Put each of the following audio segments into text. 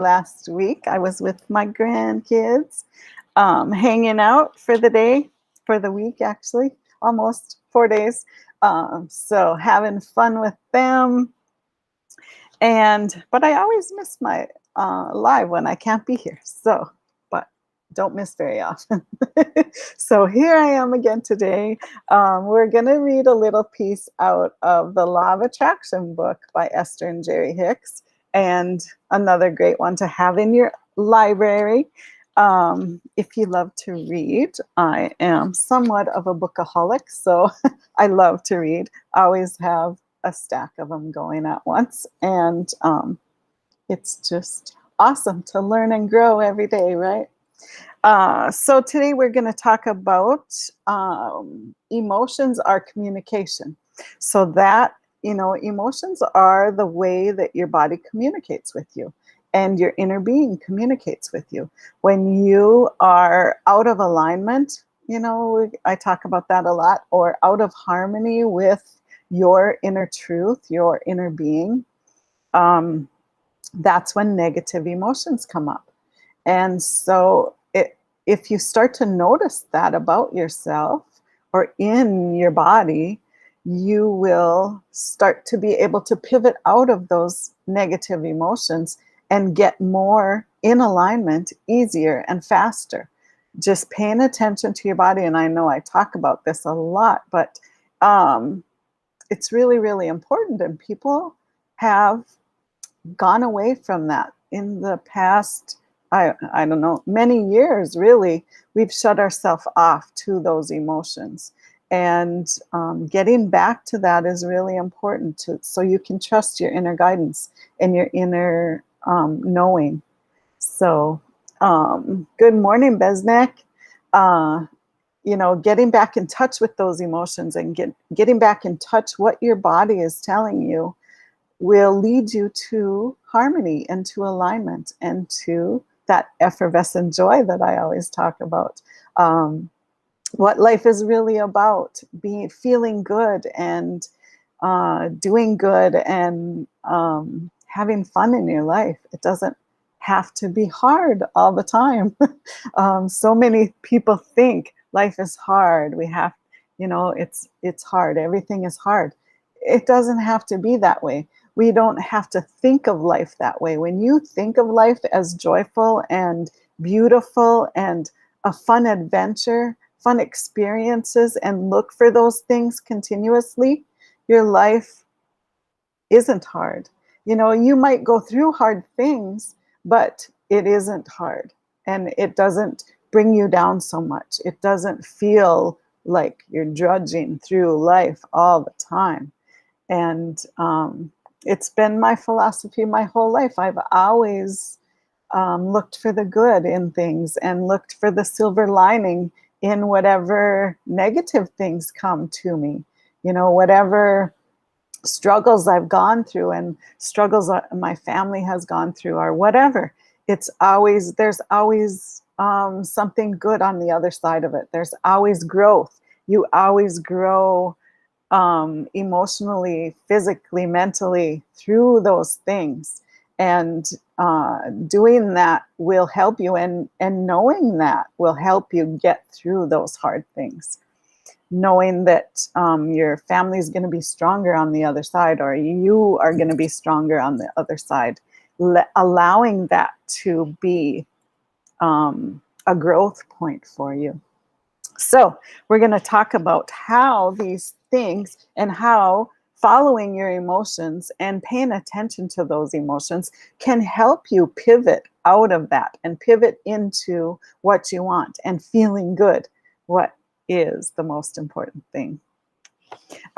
last week. I was with my grandkids, hanging out for the day, for the week actually, almost 4 days. So having fun with them. But I always miss my live when I can't be here. So, but don't miss very often. So here I am again today. We're going to read a little piece out of the Law of Attraction book by Esther and Jerry Hicks, and another great one to have in your library. If you love to read, I am somewhat of a bookaholic, so I love to read. I always have a stack of them going at once, and it's just awesome to learn and grow every day, right? So today we're going to talk about emotions are communication. So that, emotions are the way that your body communicates with you and your inner being communicates with you. When you are out of alignment, I talk about that a lot, or out of harmony with your inner truth, your inner being, that's when negative emotions come up. And so if you start to notice that about yourself or in your body, you will start to be able to pivot out of those negative emotions and get more in alignment easier and faster. Just paying attention to your body. And I know I talk about this a lot, but it's really, really important. And people have gone away from that in the past, I don't know, many years, really. We've shut ourselves off to those emotions. And getting back to that is really important so you can trust your inner guidance and your inner knowing. So, good morning, Besnek. Getting back in touch with those emotions and getting back in touch what your body is telling you will lead you to harmony and to alignment and to that effervescent joy that I always talk about. What life is really about, feeling good and doing good and having fun in your life. It doesn't have to be hard all the time. So many people think life is hard. It's hard. Everything is hard. It doesn't have to be that way. We don't have to think of life that way. When you think of life as joyful and beautiful and a fun adventure, fun experiences, and look for those things continuously, your life isn't hard. You might go through hard things, but it isn't hard. And it doesn't bring you down so much. It doesn't feel like you're drudging through life all the time. And it's been my philosophy my whole life. I've always looked for the good in things and looked for the silver lining in whatever negative things come to me. Whatever struggles I've gone through and struggles my family has gone through or whatever, there's always something good on the other side of it. There's always growth. You always grow emotionally, physically, mentally through those things. And doing that will help you, and knowing that will help you get through those hard things. Knowing that your family is going to be stronger on the other side, or you are going to be stronger on the other side. Allowing that to be a growth point for you. So we're going to talk about how these things and how following your emotions and paying attention to those emotions can help you pivot out of that and pivot into what you want and feeling good, what is the most important thing.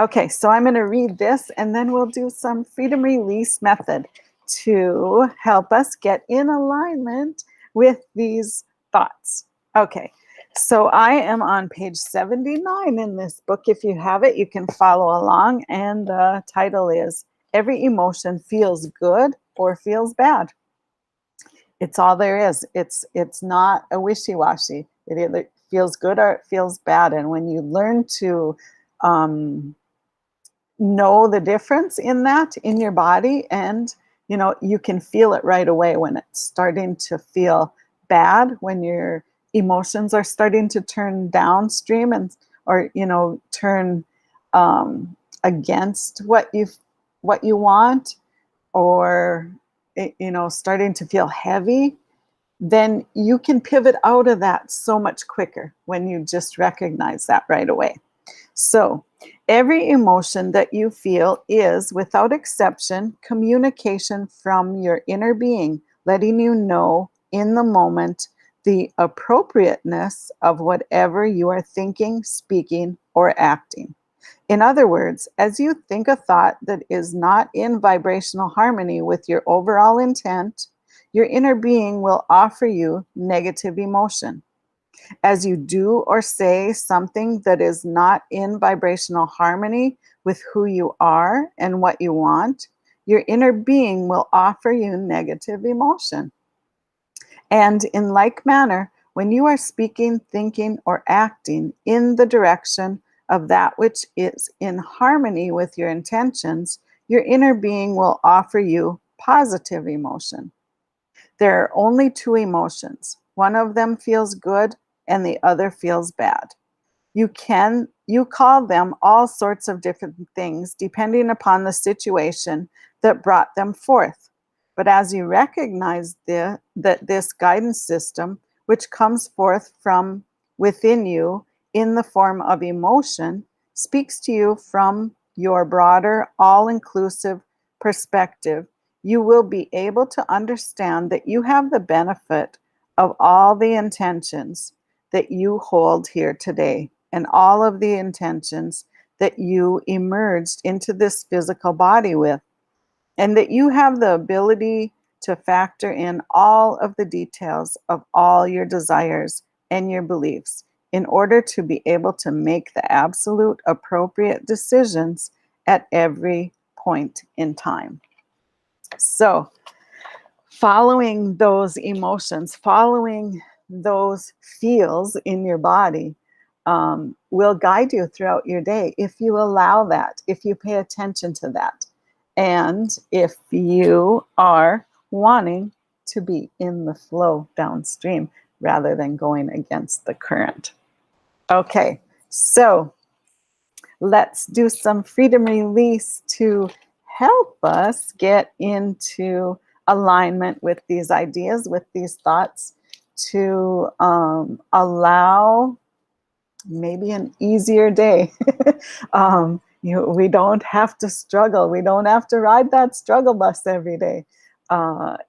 Okay, so I'm going to read this and then we'll do some freedom release method to help us get in alignment with these thoughts. Okay. So I am on page 79 in this book. If you have it, you can follow along. And the title is Every Emotion Feels Good or Feels Bad. It's all there is. It's not a wishy-washy. It either feels good or it feels bad. And when you learn to know the difference in that in your body and you can feel it right away when it's starting to feel bad, when your emotions are starting to turn downstream and or turn against what you want, or starting to feel heavy. Then you can pivot out of that so much quicker when you just recognize that right away. So, every emotion that you feel is, without exception, communication from your inner being, letting you know in the moment the appropriateness of whatever you are thinking, speaking, or acting. In other words, as you think a thought that is not in vibrational harmony with your overall intent, your inner being will offer you negative emotion. As you do or say something that is not in vibrational harmony with who you are and what you want, your inner being will offer you negative emotion. And in like manner, when you are speaking, thinking, or acting in the direction of that which is in harmony with your intentions, your inner being will offer you positive emotion. There are only two emotions. One of them feels good and the other feels bad. You call them all sorts of different things depending upon the situation that brought them forth. But as you recognize that this guidance system, which comes forth from within you in the form of emotion, speaks to you from your broader, all-inclusive perspective, you will be able to understand that you have the benefit of all the intentions that you hold here today, and all of the intentions that you emerged into this physical body with, and that you have the ability to factor in all of the details of all your desires and your beliefs in order to be able to make the absolute appropriate decisions at every point in time. So, following those emotions, following those feels in your body, will guide you throughout your day if you allow that, if you pay attention to that, and if you are wanting to be in the flow downstream rather than going against the current. Okay, so let's do some freedom release to help us get into alignment with these ideas, with these thoughts, to allow maybe an easier day. We don't have to struggle. We don't have to ride that struggle bus every day.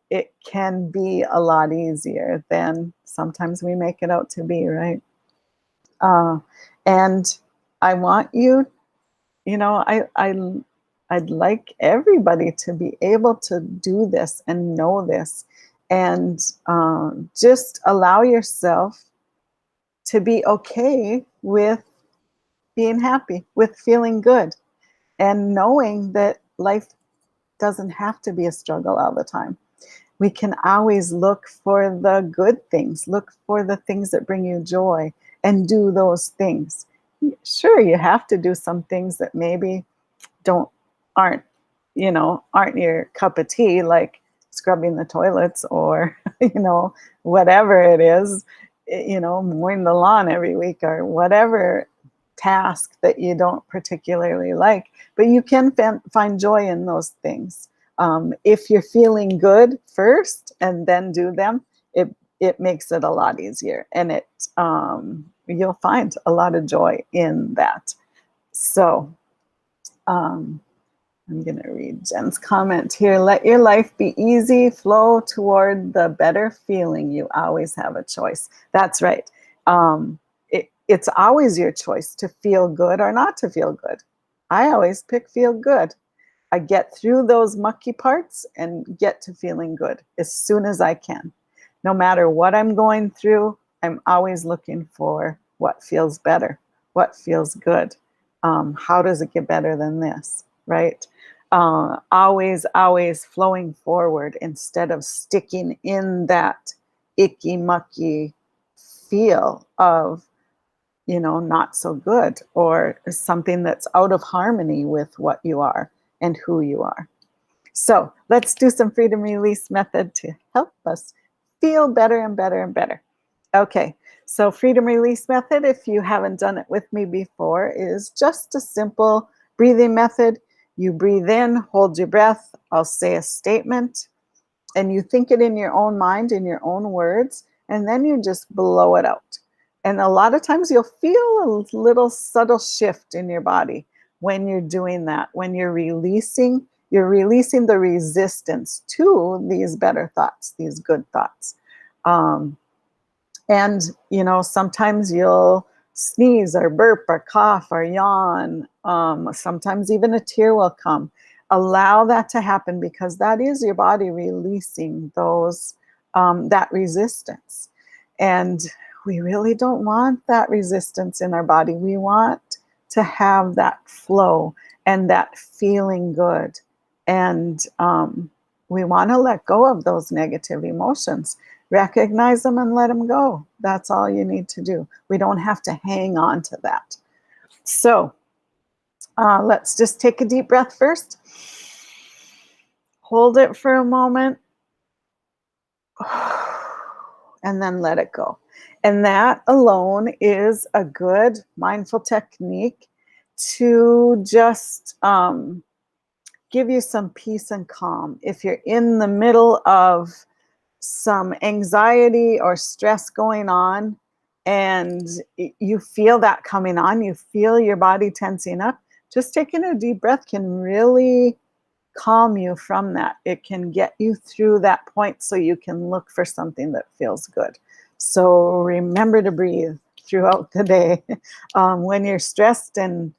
It can be a lot easier than sometimes we make it out to be, right? And I want you, I'd like everybody to be able to do this and know this, and just allow yourself to be okay with being happy, with feeling good, and knowing that life doesn't have to be a struggle all the time. We can always look for the good things, look for the things that bring you joy, and do those things. Sure, you have to do some things that maybe don't aren't aren't your cup of tea, like scrubbing the toilets, or whatever it is, mowing the lawn every week, or whatever task that you don't particularly like, but you can find joy in those things. If you're feeling good first and then do them, it makes it a lot easier, and you'll find a lot of joy in that. So I'm going to read Jen's comment here. Let your life be easy, flow toward the better feeling. You always have a choice. That's right. It's always your choice to feel good or not to feel good. I always pick feel good. I get through those mucky parts and get to feeling good as soon as I can. No matter what I'm going through, I'm always looking for what feels better, what feels good. How does it get better than this, right? Always flowing forward instead of sticking in that icky mucky feel of, not so good, or something that's out of harmony with what you are and who you are. So let's do some freedom release method to help us feel better and better and better. Okay, so freedom release method, if you haven't done it with me before, is just a simple breathing method. You breathe in, hold your breath, I'll say a statement, and you think it in your own mind, in your own words, and then you just blow it out. And a lot of times you'll feel a little subtle shift in your body when you're doing that, when you're releasing the resistance to these better thoughts, these good thoughts. Um, and, sometimes you'll sneeze or burp or cough or yawn. Sometimes even a tear will come. Allow that to happen because that is your body releasing that resistance. And we really don't want that resistance in our body. We want to have that flow and that feeling good. And we want to let go of those negative emotions. Recognize them and let them go. That's all you need to do. We don't have to hang on to that. So let's just take a deep breath first. Hold it for a moment. And then let it go. And that alone is a good mindful technique to just give you some peace and calm. If you're in the middle of some anxiety or stress going on and you feel that coming on, you feel your body tensing up, just taking a deep breath can really calm you from that. It can get you through that point so you can look for something that feels good. So remember to breathe throughout the day. When you're stressed and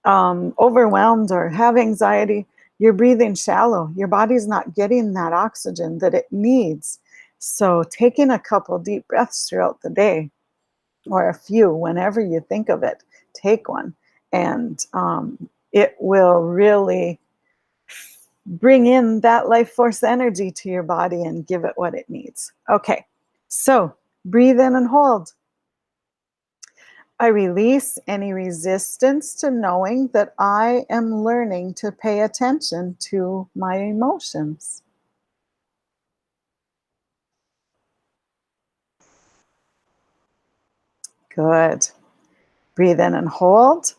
overwhelmed or have anxiety, you're breathing shallow. Your body's not getting that oxygen that it needs. So taking a couple deep breaths throughout the day, or a few whenever you think of it, take one. And it will really bring in that life force energy to your body and give it what it needs. Okay, so breathe in and hold. I release any resistance to knowing that I am learning to pay attention to my emotions. Good. Breathe in and hold.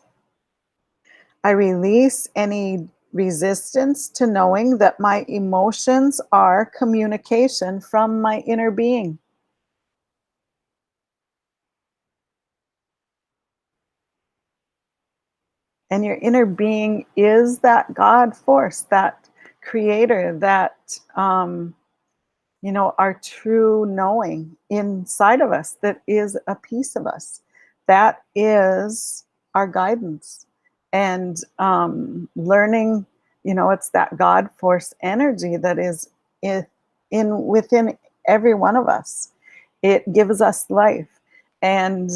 I release any resistance to knowing that my emotions are communication from my inner being. And your inner being is that God force, that creator, that our true knowing inside of us that is a piece of us. That is our guidance. And learning, it's that God force energy that is within every one of us. It gives us life. And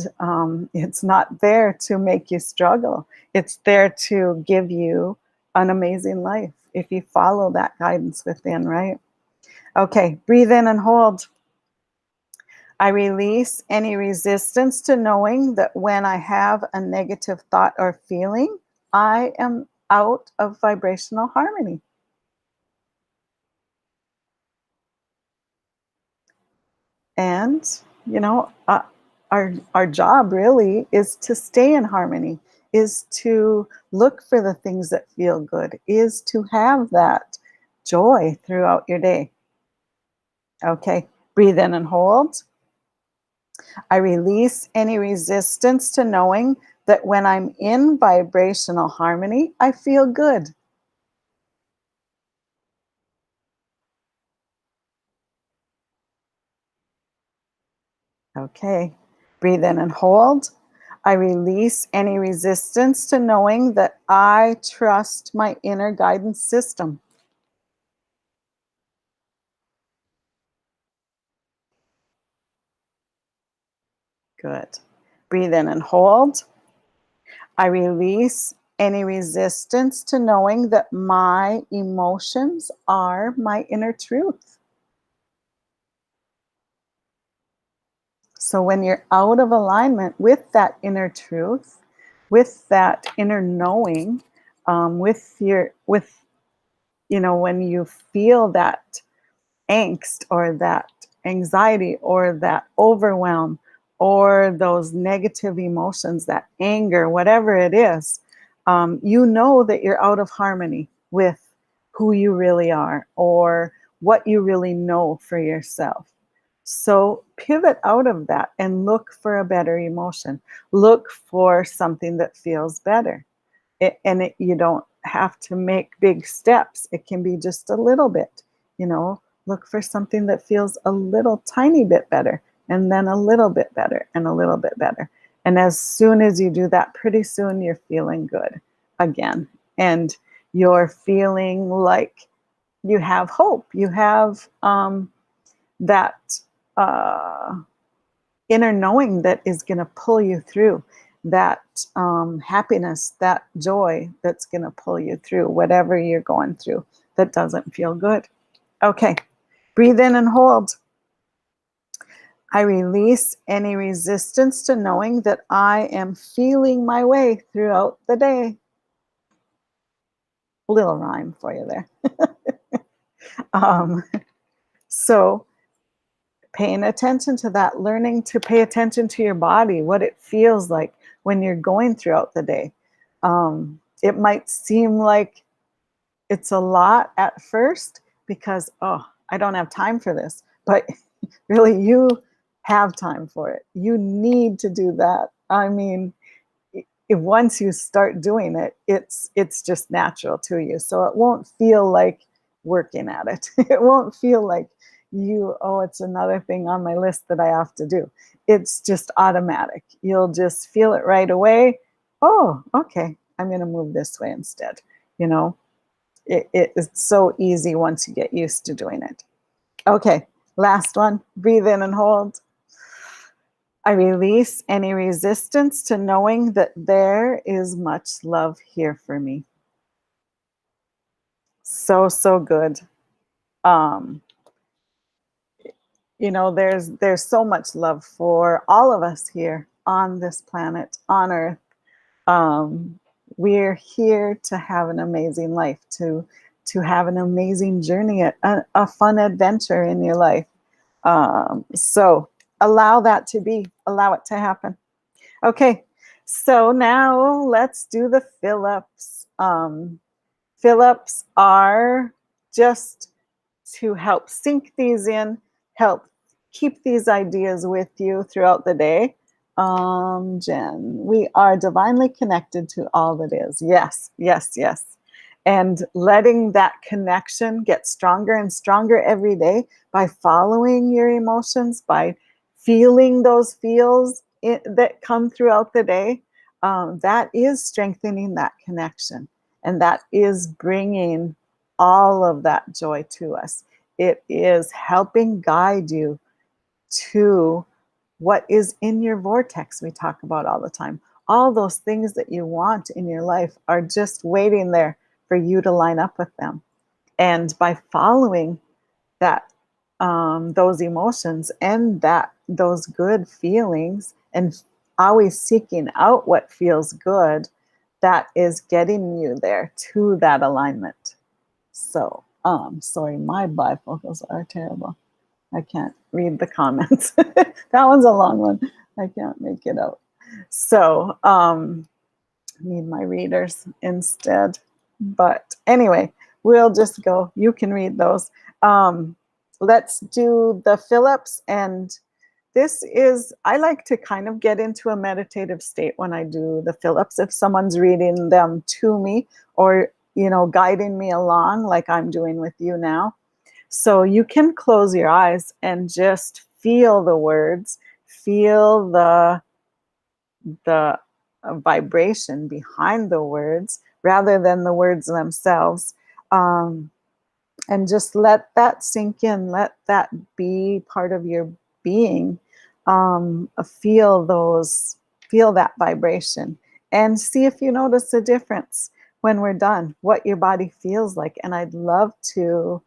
it's not there to make you struggle. It's there to give you an amazing life if you follow that guidance within, right? Okay, breathe in and hold. I release any resistance to knowing that when I have a negative thought or feeling, I am out of vibrational harmony. And, our job really is to stay in harmony, is to look for the things that feel good, is to have that joy throughout your day. Okay, breathe in and hold. I release any resistance to knowing that when I'm in vibrational harmony, I feel good. Okay, breathe in and hold. I release any resistance to knowing that I trust my inner guidance system. Good. Breathe in and hold. I release any resistance to knowing that my emotions are my inner truth. So when you're out of alignment with that inner truth, with that inner knowing, with when you feel that angst or that anxiety or that overwhelm or those negative emotions, that anger, whatever it is, you know that you're out of harmony with who you really are or what you really know for yourself. So pivot out of that and look for a better emotion. Look for something that feels better. You don't have to make big steps. It can be just a little bit, look for something that feels a little tiny bit better, and then a little bit better, and a little bit better. And as soon as you do that, pretty soon you're feeling good again. And you're feeling like you have hope. You have that inner knowing that is going to pull you through, that happiness, that joy that's going to pull you through whatever you're going through that doesn't feel good. Okay, breathe in and hold. I release any resistance to knowing that I am feeling my way throughout the day. Little rhyme for you there. um, so paying attention to that, learning to pay attention to your body, what it feels like when you're going throughout the day. It might seem like it's a lot at first because, oh, I don't have time for this. But really, you have time for it. You need to do that. I mean, if once you start doing it, it's just natural to you. So it won't feel like working at it. It won't feel like it's another thing on my list that I have to do. It's just automatic. You'll just feel it right away. Oh, okay, I'm going to move this way instead. It's so easy once you get used to doing it. Okay, last one. Breathe in and hold. I release any resistance to knowing that there is much love here for me. So, so good. Um, there's so much love for all of us here on this planet, on Earth. We're here to have an amazing life, to have an amazing journey, a fun adventure in your life. So allow that to be, allow it to happen. Okay, so now let's do the Phillips. Phillips are just to help sink these in, help keep these ideas with you throughout the day. Jen, we are divinely connected to all that is. Yes, yes, yes. And letting that connection get stronger and stronger every day by following your emotions, by feeling those feels that come throughout the day, that is strengthening that connection. And that is bringing all of that joy to us. It is helping guide you to what is in your vortex we talk about all the time. All those things that you want in your life are just waiting there for you to line up with them. And by following that, those emotions and those good feelings, and always seeking out what feels good, that is getting you there to that alignment. So, sorry, my bifocals are terrible. I can't read the comments. That one's a long one. I can't make it out. So, need my readers instead. But anyway, we'll just go. You can read those. Let's do the Phillips. And this is, I like to kind of get into a meditative state when I do the Phillips. If someone's reading them to me or, guiding me along like I'm doing with you now. So you can close your eyes and just feel the words, feel the vibration behind the words rather than the words themselves. And just let that sink in, let that be part of your being. Feel that vibration and see if you notice a difference when we're done, what your body feels like. And I'd love to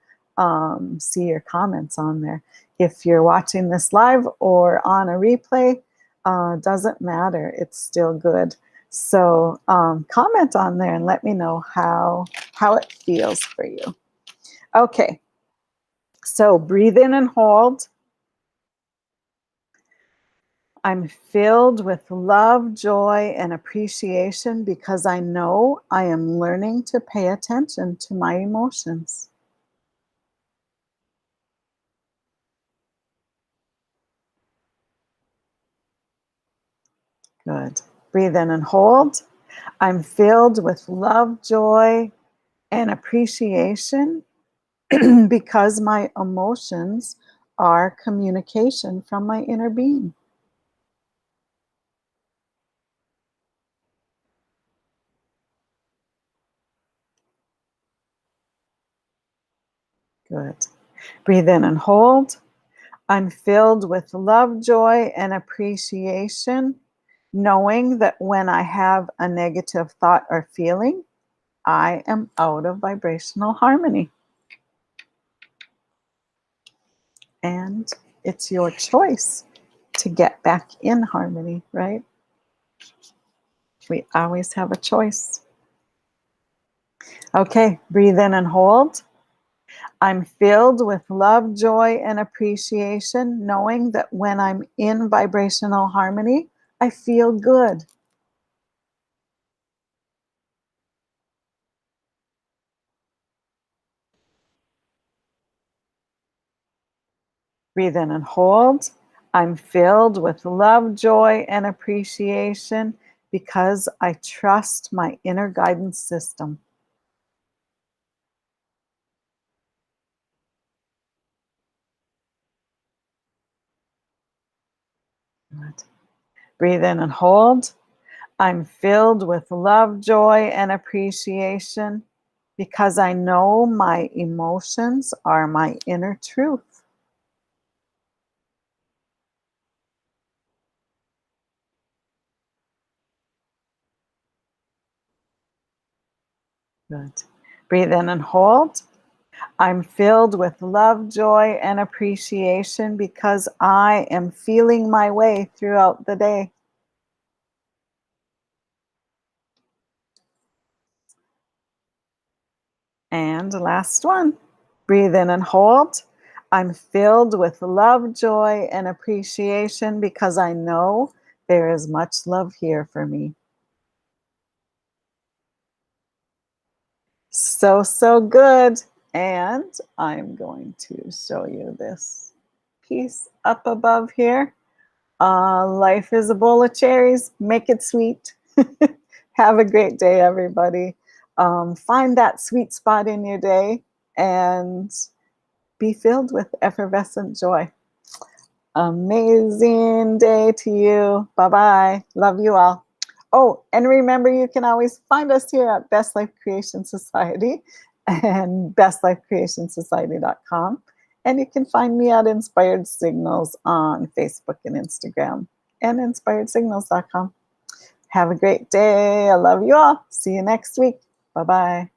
see your comments on there. If you're watching this live or on a replay, doesn't matter, it's still good. So comment on there and let me know how it feels for you. Okay, so breathe in and hold. I'm filled with love, joy, and appreciation because I know I am learning to pay attention to my emotions. Good. Breathe in and hold. I'm filled with love, joy, and appreciation because my emotions are communication from my inner being. Good. Breathe in and hold. I'm filled with love, joy, and appreciation, knowing that when I have a negative thought or feeling, I am out of vibrational harmony. And it's your choice to get back in harmony, right? We always have a choice. Okay, breathe in and hold. I'm filled with love, joy, and appreciation, knowing that when I'm in vibrational harmony, I feel good. Breathe in and hold. I'm filled with love, joy, and appreciation because I trust my inner guidance system. Good. Breathe in and hold. I'm filled with love, joy, and appreciation because I know my emotions are my inner truth. Good. Breathe in and hold. I'm filled with love, joy, and appreciation because I am feeling my way throughout the day. And last one. Breathe in and hold. I'm filled with love, joy, and appreciation because I know there is much love here for me. So, so good. And I'm going to show you this piece up above here. Life is a bowl of cherries. Make it sweet. Have a great day, everybody. Find that sweet spot in your day and be filled with effervescent joy. Amazing day to you. Bye bye. Love you all. Oh, and remember, you can always find us here at Best Life Creation Society and bestlifecreationsociety.com. And you can find me at Inspired Signals on Facebook and Instagram and inspiredsignals.com. Have a great day. I love you all. See you next week. Bye bye.